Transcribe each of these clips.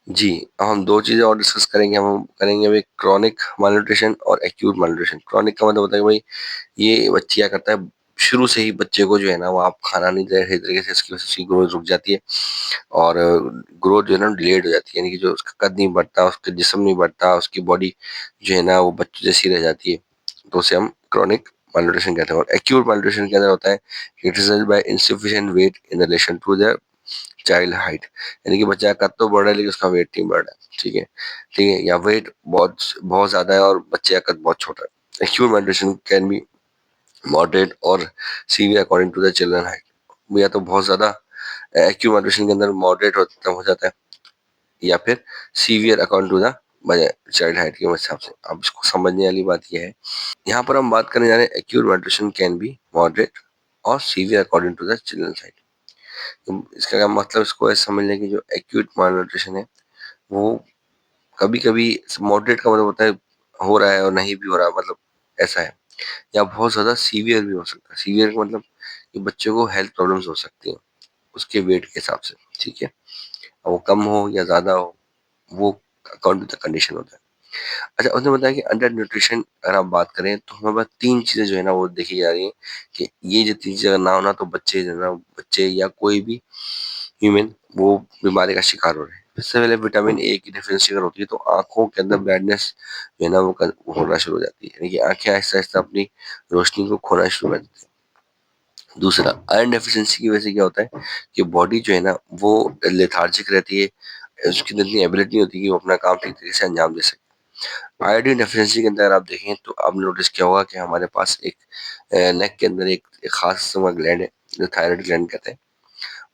जी, हम 2 चीज़ें और डिस्कस करेंगे। हम करेंगे अभी क्रोनिक malnutrition और एक्यूट malnutrition। क्रोनिक का मतलब होता है कि भाई ये बच्चे क्या करता है, शुरू से ही बच्चे को जो है ना वो आप खाना नहीं दे रहे सही तरीके से, इसकी वजह से उसकी ग्रोथ रुक जाती है और ग्रोथ जो है ना डिलेड हो जाती है, यानी कि जो उसका कद नहीं बढ़ता, उसका जिस्म नहीं बढ़ता, उसकी बॉडी जो है ना वो बच्चे जैसी रह जाती है। तो उसे हम क्रोनिक malnutrition कहते हैं। और एक्यूट malnutrition के अंदर होता है it result by insufficient weight in relation to their child height, यानी कि बच्चा का कद तो बढ़ रहा है लेकिन उसका वेट नहीं बढ़ रहा है। ठीक है, ठीक है, या वेट बहुत बहुत ज्यादा है और बच्चे का कद बहुत छोटा है। Acute malnutrition can be moderate और severe according to the children height. या तो बहुत ज्यादा एक्यूट malnutrition के अंदर मॉडरेट हो जाता है या फिर severe according to the child height के हिसाब से। अब इसको समझने वाली बात यह है, यहाँ पर हम बात करने जा रहे हैं acute malnutrition can be moderate और severe according to the children height. तो इसका क्या मतलब, इसको ऐसे समझ लें कि जो एक्यूट malnutrition है वो कभी कभी, मॉडरेट का मतलब होता है हो रहा है और नहीं भी हो रहा, मतलब ऐसा है, या बहुत ज्यादा सीवियर भी हो सकता है। सीवियर का मतलब कि बच्चों को हेल्थ प्रॉब्लम्स हो सकती हैं उसके वेट के हिसाब से। ठीक है, अब वो कम हो या ज्यादा हो, वो अकॉर्डिंग टू द कंडीशन होता है। अच्छा, उसने बताया कि अंडर न्यूट्रिशन अगर आप बात करें तो हमारे पास तीन चीजें जो है ना वो देखी जा रही है कि ये जो तीन चीजें अगर ना होना तो बच्चे जो है ना, बच्चे या कोई भी ह्यूमन वो बीमारी का शिकार हो रहे हैं। इससे पहले विटामिन ए की डेफिशिएंसी अगर होती है तो आंखों के अंदर ब्राइटनेस जो है ना वो होना शुरू हो जाती है, यानी कि आंखें आहिस्ता आहिस्ता अपनी रोशनी को खोना शुरू कर देती है। दूसरा, आयरन डेफिशिएंसी की वजह से क्या होता है कि बॉडी जो है ना वो लेथार्जिक रहती है, उसकी इतनी एबिलिटी नहीं होती कि वो अपना काम ठीक तरीके से अंजाम दे सके। आयोडीन डेफिशिएंसी के अंदर अगर आप देखें तो आपने नोटिस किया होगा कि हमारे पास एक नेक के अंदर एक खास किस्म का ग्लैंड है जो थायराइड ग्लैंड कहते हैं।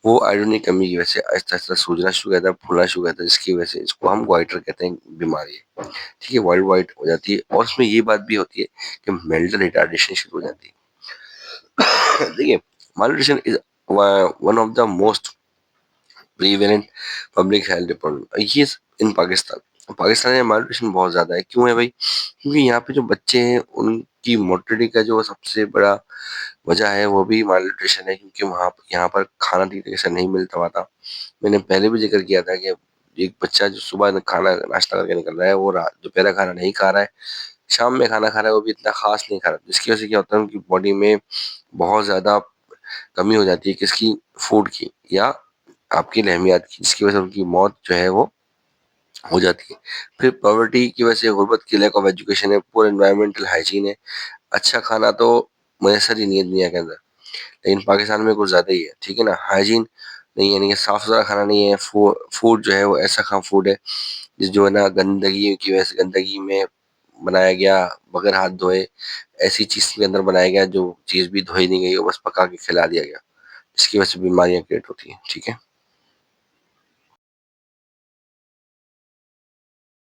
वो आयोडीन की कमी की वजह से आहिस्ता आहिस्ता सूजना शुरू हो जाता है, फूलना शुरू हो जाता है, जिसकी वजह से इसको हम गोइटर कहते हैं, बीमारी है। ठीक है, वर्ल्ड वाइड हो जाती है और उसमें ये बात भी होती है कि मेंटल रिटार्डेशन शुरू हो जाती है। देखिए, malnutrition is one of the most prevalent public health problem ये इन पाकिस्तान। पाकिस्तान में malnutrition बहुत ज्यादा है। क्यों है भाई? क्योंकि यहाँ पे जो बच्चे हैं उनकी मोटिलिटी का जो सबसे बड़ा वजह है वो भी malnutrition है, क्योंकि वहाँ यहाँ पर खाना ठीक तरीके से नहीं मिलता हुआ था। मैंने पहले भी जिक्र किया था कि एक बच्चा जो सुबह खाना नाश्ता करके निकल रहा है वो दोपहर का खाना नहीं खा रहा है, शाम में खाना खा रहा है वो भी इतना खास नहीं खा रहा, जिसकी वजह से क्या होता है उनकी बॉडी में बहुत ज्यादा कमी हो जाती है किसकी, फूड की या आपकी लहमियात की, जिसकी वजह से उनकी मौत जो है वो हो जाती है। फिर पॉवर्टी की वजह से, गुर्बत की, लैक ऑफ एजुकेशन है, पुअर एनवायरमेंटल हाइजीन है। अच्छा खाना तो मैसर ही नहीं है दुनिया के अंदर, लेकिन पाकिस्तान में कुछ ज्यादा ही है। ठीक है ना, हाइजीन नहीं है, यानी कि साफ सुथरा खाना नहीं है। फूड जो है वो ऐसा फूड है जिस जो है ना गंदगी की वजह से, गंदगी में बनाया गया, बगैर हाथ धोए, ऐसी चीज के अंदर बनाया गया जो चीज भी धोई नहीं गई, वो बस पका के खिला दिया गया, जिसकी वजह से बीमारियां क्रिएट होती हैं। ठीक है।